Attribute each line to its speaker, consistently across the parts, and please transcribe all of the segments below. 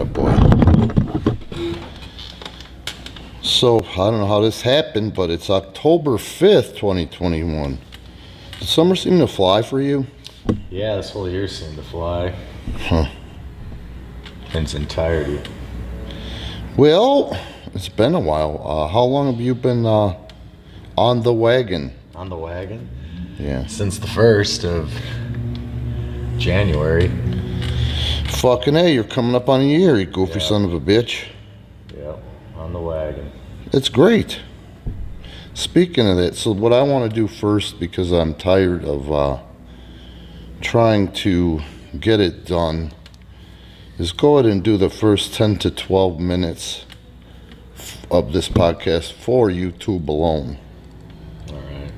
Speaker 1: Attaboy. So, I don't know how this happened, but it's October 5th, 2021. Did summer seem to fly for you?
Speaker 2: Yeah, this whole year seemed to fly.
Speaker 1: Huh.
Speaker 2: In its entirety.
Speaker 1: Well, it's been a while. How long have you been on the wagon?
Speaker 2: On the wagon?
Speaker 1: Yeah.
Speaker 2: Since the 1st of January.
Speaker 1: Fucking A, you're coming up on a year, you goofy son of a bitch.
Speaker 2: Yep, on the wagon.
Speaker 1: It's great. Speaking of that, so what I want to do first, because I'm tired of trying to get it done, is go ahead and do the first 10 to 12 minutes of this podcast for YouTube alone.
Speaker 2: All right.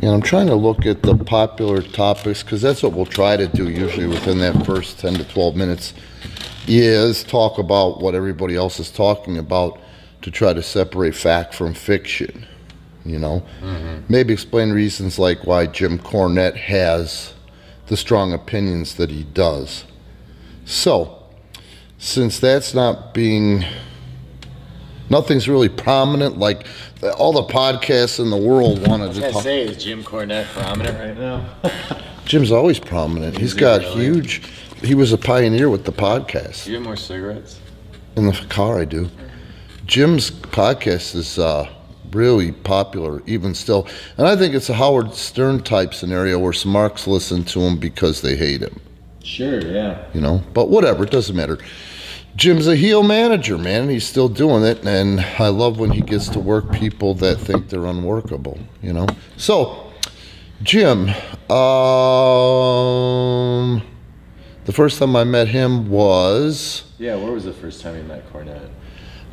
Speaker 1: And I'm trying to look at the popular topics, because that's what we'll try to do usually within that first 10 to 12 minutes, is talk about what everybody else is talking about to try to separate fact from fiction, you know? Maybe explain reasons like why Jim Cornette has the strong opinions that he does. So, since that's not being, nothing's really prominent, like all the podcasts in the world wanted to talk.
Speaker 2: Is Jim Cornette prominent right now?
Speaker 1: Jim's always prominent. He's got huge, he was a pioneer with the podcast.
Speaker 2: Do you have more cigarettes?
Speaker 1: In the car I do. Jim's podcast is really popular even still. And I think it's a Howard Stern type scenario where smarks listen to him because they hate him.
Speaker 2: Sure, yeah.
Speaker 1: You know, but whatever, it doesn't matter. Jim's a heel manager, man, and he's still doing it, and I love when he gets to work people that think they're unworkable, you know. So, Jim, the first time I met him was...
Speaker 2: Yeah, where was the first time you met Cornette?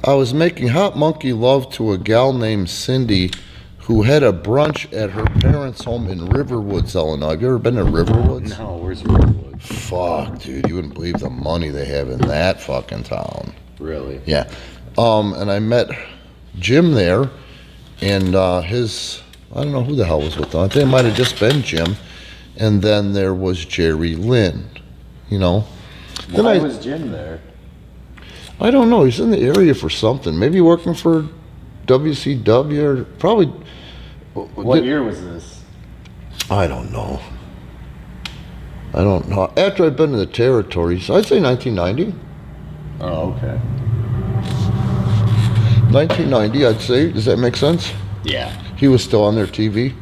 Speaker 1: I was making hot monkey love to a gal named Cindy who had a brunch at her parents' home in Riverwoods, Illinois. Have you ever been to Riverwoods?
Speaker 2: No, where's Riverwoods?
Speaker 1: Fuck, dude, you wouldn't believe the money they have in that fucking town.
Speaker 2: Really?
Speaker 1: Yeah. And I met Jim there, and his, I don't know who the hell was with them. I think it might have just been Jim. And then there was Jerry Lynn, you know.
Speaker 2: Why was Jim there?
Speaker 1: I don't know. He's in the area for something. Maybe working for WCW or probably.
Speaker 2: What year was this?
Speaker 1: I don't know. I don't know. After I'd been to the territories, I'd say 1990.
Speaker 2: Oh, okay.
Speaker 1: 1990, I'd say. Does that make sense?
Speaker 2: Yeah.
Speaker 1: He was still on their TV.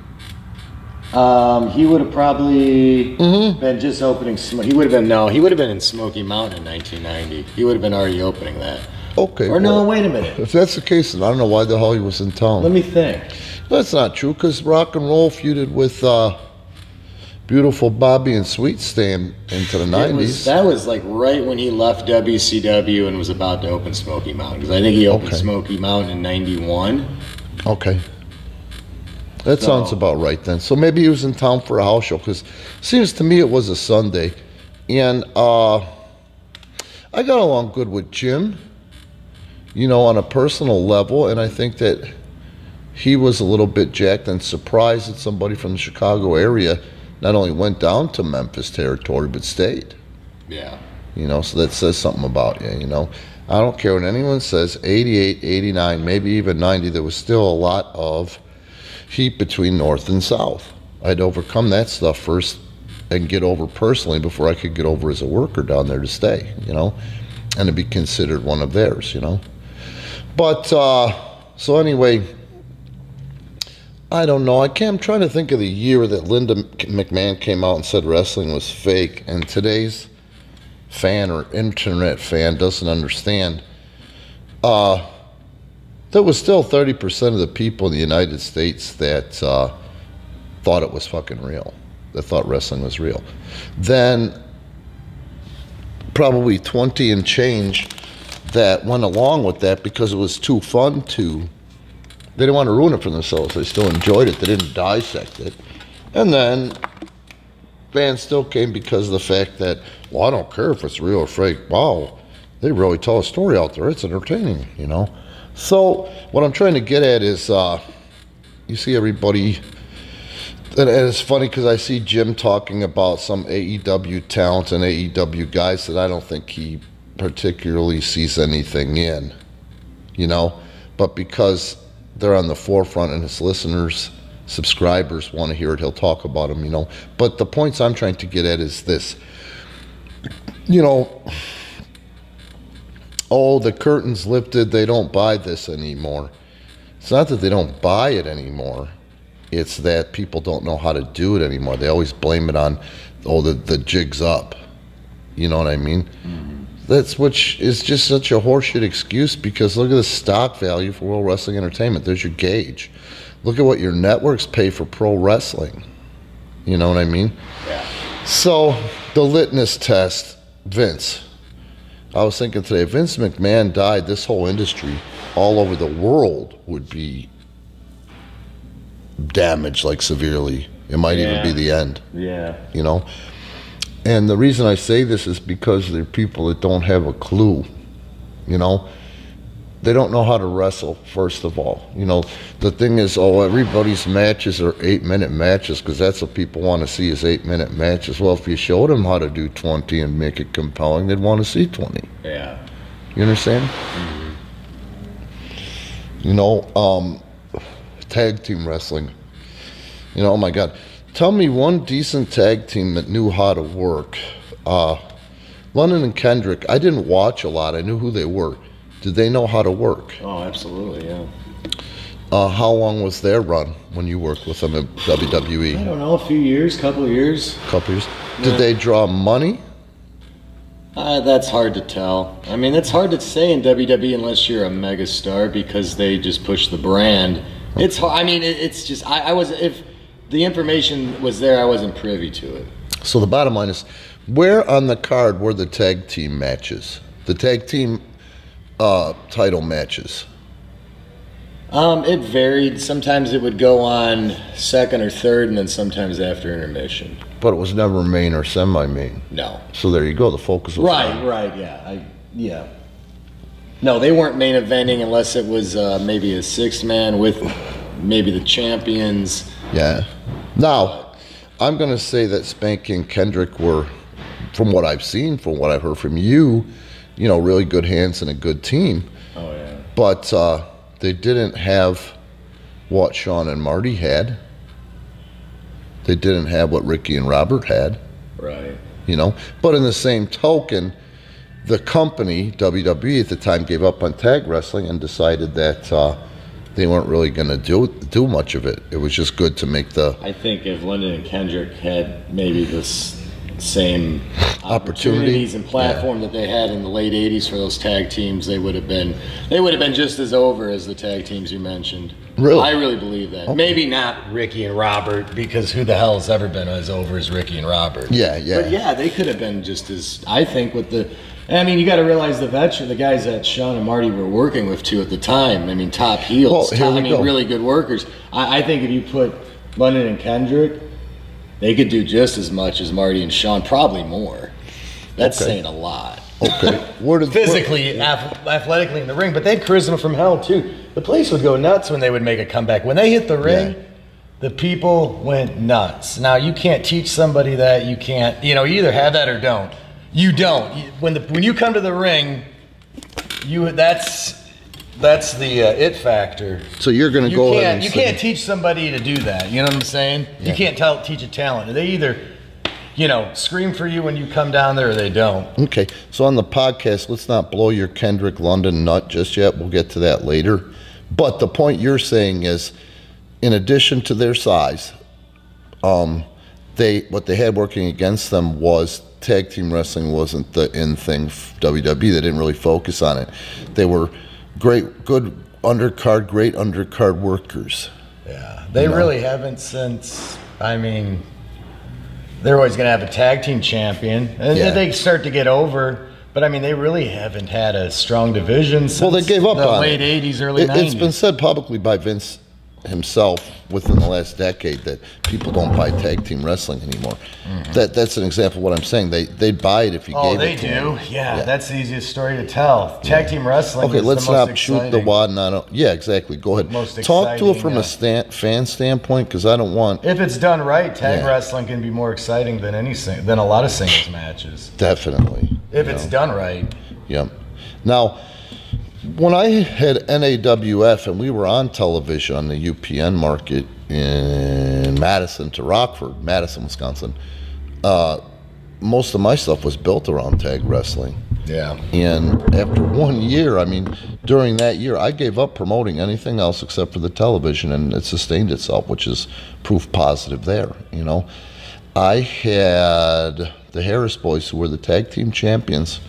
Speaker 2: He would have probably been just opening. He would have been in Smoky Mountain in 1990. He would have been already opening that.
Speaker 1: Okay.
Speaker 2: Or no, wait a minute.
Speaker 1: If that's the case, then I don't know why the hell he was in town.
Speaker 2: Let me think.
Speaker 1: That's not true, because rock and roll feuded with beautiful Bobby and Sweet Stan into the 90s.
Speaker 2: That was like right when he left WCW and was about to open Smoky Mountain. Because I think he opened Smoky Mountain in 91.
Speaker 1: Okay. That sounds about right then. So maybe he was in town for a house show, because it seems to me it was a Sunday. And I got along good with Jim, you know, on a personal level. And I think that he was a little bit jacked and surprised that somebody from the Chicago area not only went down to Memphis territory, but stayed.
Speaker 2: Yeah.
Speaker 1: You know, so that says something about you, you know. I don't care what anyone says, 88, 89, maybe even 90, there was still a lot of heat between North and South. I'd overcome that stuff first and get over personally before I could get over as a worker down there to stay, you know, and to be considered one of theirs, you know. But, so anyway, I don't know. I'm trying to think of the year that Linda McMahon came out and said wrestling was fake, and today's fan or internet fan doesn't understand. There was still 30% of the people in the United States that thought it was fucking real, that thought wrestling was real. Then probably 20 and change that went along with that because it was too fun to, they didn't want to ruin it for themselves. They still enjoyed it. They didn't dissect it. And then fans still came because of the fact that, well, I don't care if it's real or fake. Wow, they really tell a story out there. It's entertaining, you know. So what I'm trying to get at is, you see everybody, and it's funny because I see Jim talking about some AEW talent and AEW guys that I don't think he particularly sees anything in, you know, but because they're on the forefront and his listeners, subscribers want to hear it, he'll talk about them, you know. But the points I'm trying to get at is this, you know, oh, the curtain's lifted, they don't buy this anymore. It's not that they don't buy it anymore. It's that people don't know how to do it anymore. They always blame it on, oh, the jig's up. You know what I mean? That's which is just such a horseshit excuse, because look at the stock value for World Wrestling Entertainment. There's your gauge. Look at what your networks pay for pro wrestling. You know what I mean?
Speaker 2: Yeah.
Speaker 1: So the litmus test, Vince. I was thinking today, if Vince McMahon died, this whole industry all over the world would be damaged, like severely. It might even be the end.
Speaker 2: Yeah.
Speaker 1: You know? And the reason I say this is because there are people that don't have a clue. You know? They don't know how to wrestle, first of all. You know, the thing is, oh, everybody's matches are 8-minute matches, because that's what people want to see, is 8-minute matches. Well, if you showed them how to do 20 and make it compelling, they'd want to see 20.
Speaker 2: Yeah.
Speaker 1: You understand? You know, tag team wrestling. You know, oh my God. Tell me one decent tag team that knew how to work. London and Kendrick, I didn't watch a lot. I knew who they were. Did they know how to work?
Speaker 2: Oh, absolutely, yeah.
Speaker 1: How long was their run when you worked with them at WWE?
Speaker 2: I don't know, a few years, couple of years.
Speaker 1: Couple years. Did they draw money?
Speaker 2: That's hard to tell. I mean, it's hard to say in WWE unless you're a mega star, because they just push the brand. It's hard. I mean, it's just, I was, if the information was there, I wasn't privy to it.
Speaker 1: So the bottom line is, where on the card were the tag team matches? The tag team title matches?
Speaker 2: It varied. Sometimes it would go on second or third, and then sometimes after intermission.
Speaker 1: But it was never main or semi-main.
Speaker 2: No.
Speaker 1: So there you go. The focus was
Speaker 2: Right, yeah. Yeah. No, they weren't main eventing unless it was maybe a 6-man with maybe the champions.
Speaker 1: Yeah. Now, I'm going to say that Spanky and Kendrick were, from what I've seen, from what I've heard from you, you know, really good hands and a good team.
Speaker 2: Oh, yeah.
Speaker 1: But they didn't have what Shawn and Marty had. They didn't have what Ricky and Robert had.
Speaker 2: Right.
Speaker 1: You know, but in the same token, the company, WWE at the time, gave up on tag wrestling and decided that they weren't really going to do much of it. It was just good to make the...
Speaker 2: I think if London and Kendrick had maybe this same
Speaker 1: opportunity
Speaker 2: opportunities and platform that they had in the late 80s for those tag teams, they would have been just as over as the tag teams you mentioned.
Speaker 1: Really?
Speaker 2: I really believe that. Okay. Maybe not Ricky and Robert, because who the hell has ever been as over as Ricky and Robert?
Speaker 1: Yeah.
Speaker 2: But yeah, they could have been just as, I think, with the... I mean, you got to realize the guys that Shawn and Marty were working with too at the time. I mean, top heels. Really good workers. I think if you put London and Kendrick, they could do just as much as Marty and Shawn, probably more. That's saying a lot.
Speaker 1: Okay.
Speaker 2: Athletically in the ring, but they had charisma from hell too. The place would go nuts when they would make a comeback. When they hit the ring, the people went nuts. Now, you can't teach somebody that. You can't, you either have that or don't. You don't. When you come to the ring, that's the it factor.
Speaker 1: So you're going to go ahead and
Speaker 2: you can't teach somebody to do that. You know what I'm saying? Yeah. You can't teach a talent. They either, scream for you when you come down there, or they don't.
Speaker 1: Okay. So on the podcast, let's not blow your Kendrick London nut just yet. We'll get to that later. But the point you're saying is, in addition to their size, what they had working against them was tag team wrestling wasn't the in thing. WWE, they didn't really focus on it. They were great undercard workers.
Speaker 2: Yeah, they really haven't since. I mean, they're always going to have a tag team champion, and they start to get over. But I mean, they really haven't had a strong division since
Speaker 1: they gave up
Speaker 2: the
Speaker 1: on
Speaker 2: late '80s, early '90s.
Speaker 1: It's been said publicly by Vince himself within the last decade that people don't buy tag team wrestling anymore. Mm-hmm. That's an example of what I'm saying. They'd buy it if you gave it to them.
Speaker 2: Oh, they do? Yeah, that's the easiest story to tell. Tag team wrestling is
Speaker 1: let's
Speaker 2: the most
Speaker 1: not
Speaker 2: exciting.
Speaker 1: shoot the wad. Yeah, exactly. Go ahead. Talk to it from a fan standpoint, because I don't want...
Speaker 2: If it's done right, tag wrestling can be more exciting than a lot of singles matches.
Speaker 1: Definitely.
Speaker 2: If it's done right.
Speaker 1: Yep. Now, when I had NAWF and we were on television on the UPN market in Madison to Rockford, Madison, Wisconsin, most of my stuff was built around tag wrestling.
Speaker 2: Yeah.
Speaker 1: And after 1 year, I mean, during that year, I gave up promoting anything else except for the television, and it sustained itself, which is proof positive there, you know. I had the Harris Boys, who were the tag team champions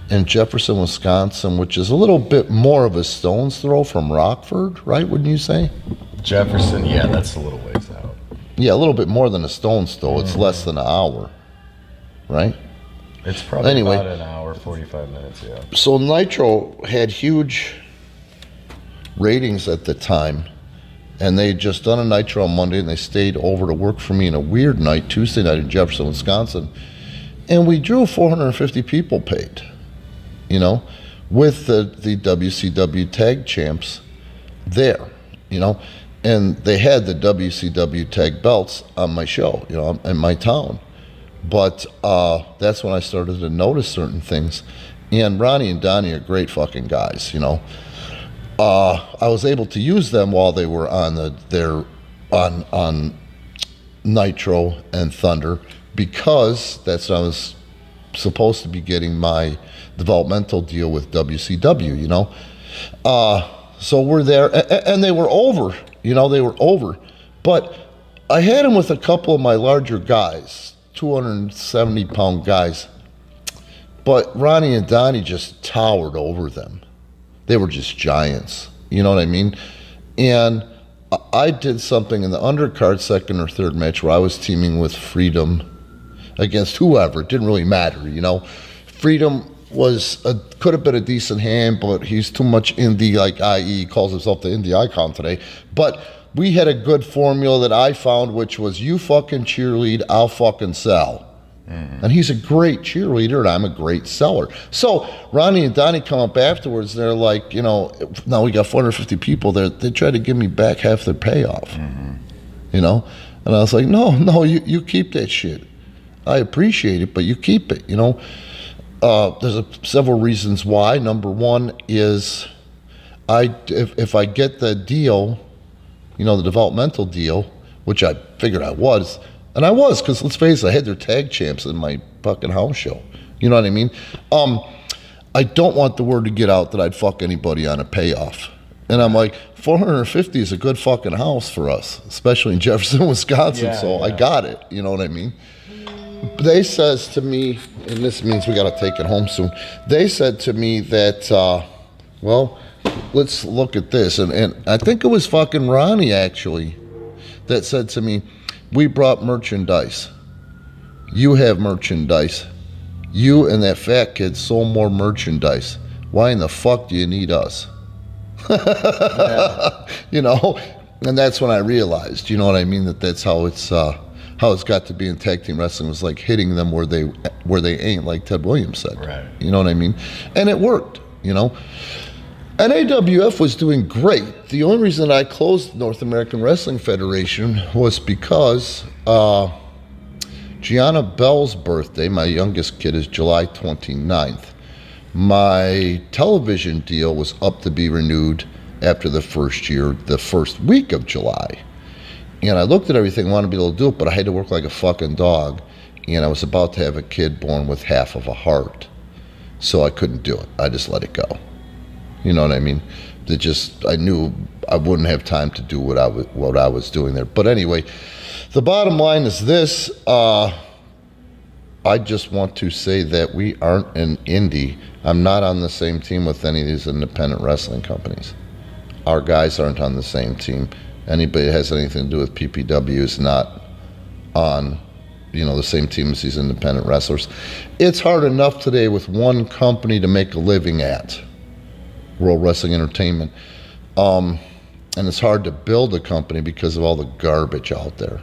Speaker 1: in Jefferson, Wisconsin, which is a little bit more of a stone's throw from Rockford, right, wouldn't you say?
Speaker 2: Jefferson, yeah, that's a little ways out.
Speaker 1: Yeah, a little bit more than a stone's throw. It's less than an hour, right?
Speaker 2: It's probably
Speaker 1: Anyway.
Speaker 2: about an hour, 45 minutes, yeah.
Speaker 1: So Nitro had huge ratings at the time, and they had just done a Nitro on Monday, and they stayed over to work for me in a weird night, Tuesday night in Jefferson, Wisconsin, and we drew 450 people paid, you know, with the WCW tag champs there, you know, and they had the WCW tag belts on my show, you know, in my town. But that's when I started to notice certain things. And Ronnie and Donnie are great fucking guys, you know. I was able to use them while they were on on Nitro and Thunder, because that's when I was supposed to be getting my developmental deal with WCW, you know. So we're there, and they were over, you know, they were over. But I had them with a couple of my larger guys, 270-pound guys. But Ronnie and Donnie just towered over them. They were just giants, you know what I mean? And I did something in the undercard second or third match where I was teaming with Freedom against whoever. It didn't really matter, you know. Freedom could have been a decent hand, but he's too much indie, like IE calls himself the indie icon today. But we had a good formula that I found, which was you fucking cheerlead, I'll fucking sell. And he's a great cheerleader, and I'm a great seller. So Ronnie and Donnie come up afterwards, and they're like, you know, now we got 450 people there. They try to give me back half their payoff, you know? And I was like, no, you keep that shit. I appreciate it, but you keep it, you know? There's several reasons why. Number one is if I get the deal, you know, the developmental deal, which I figured I was, and I was, because let's face it, I had their tag champs in my fucking house show. You know what I mean? I don't want the word to get out that I'd fuck anybody on a payoff. And I'm like, 450 is a good fucking house for us, especially in Jefferson, Wisconsin, so I got it. You know what I mean? They says to me, and this means we got to take it home soon, they said to me that, well, let's look at this. And I think it was fucking Ronnie, actually, that said to me, we brought merchandise. You have merchandise. You and that fat kid sold more merchandise. Why in the fuck do you need us? You know? And that's when I realized, you know what I mean, that's how it's got to be in tag team wrestling. It was like hitting them where they ain't, like Ted Williams said.
Speaker 2: Right.
Speaker 1: You know what I mean? And it worked, you know? NAWF was doing great. The only reason I closed North American Wrestling Federation was because Gianna Bell's birthday, my youngest kid, is July 29th. My television deal was up to be renewed after the first year, the first week of July. And I looked at everything, wanted to be able to do it, but I had to work like a fucking dog. And I was about to have a kid born with half of a heart. So I couldn't do it. I just let it go. You know what I mean? I knew I wouldn't have time to do what I was doing there. But anyway, the bottom line is this. I just want to say that we aren't an indie. I'm not on the same team with any of these independent wrestling companies. Our guys aren't on the same team. Anybody that has anything to do with PPW is not on, you know, the same team as these independent wrestlers. It's hard enough today with one company to make a living at, World Wrestling Entertainment. And it's hard to build a company because of all the garbage out there.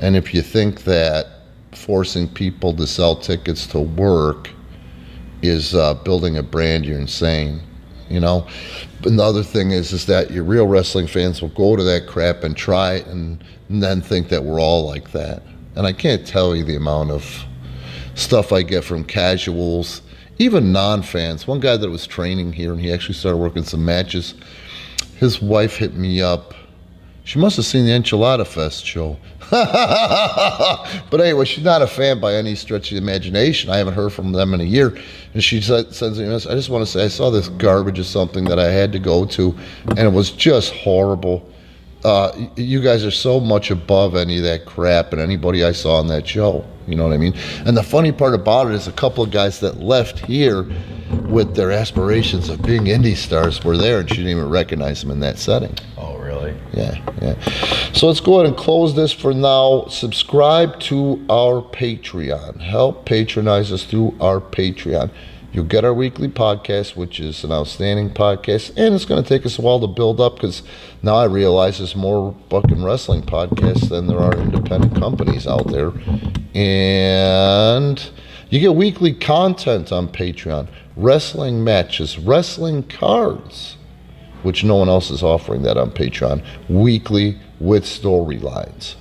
Speaker 1: And if you think that forcing people to sell tickets to work is building a brand, you're insane, you know? And the other thing is that your real wrestling fans will go to that crap and try it and then think that we're all like that. And I can't tell you the amount of stuff I get from casuals even non-fans. One guy that was training here, and he actually started working some matches. His wife hit me up. She must have seen the Enchilada Fest show. But anyway, she's not a fan by any stretch of the imagination. I haven't heard from them in a year. And she sends me a message. I just want to say I saw this garbage or something that I had to go to, and it was just horrible. You guys are so much above any of that crap and anybody I saw on that show. You know what I mean? And the funny part about it is a couple of guys that left here with their aspirations of being indie stars were there, and she didn't even recognize them in that setting.
Speaker 2: Oh, really?
Speaker 1: Yeah. So let's go ahead and close this for now. Subscribe to our Patreon. Help patronize us through our Patreon. You'll get our weekly podcast, which is an outstanding podcast, and it's going to take us a while to build up because now I realize there's more fucking wrestling podcasts than there are independent companies out there. And you get weekly content on Patreon, wrestling matches, wrestling cards, which no one else is offering that on Patreon, weekly with storylines.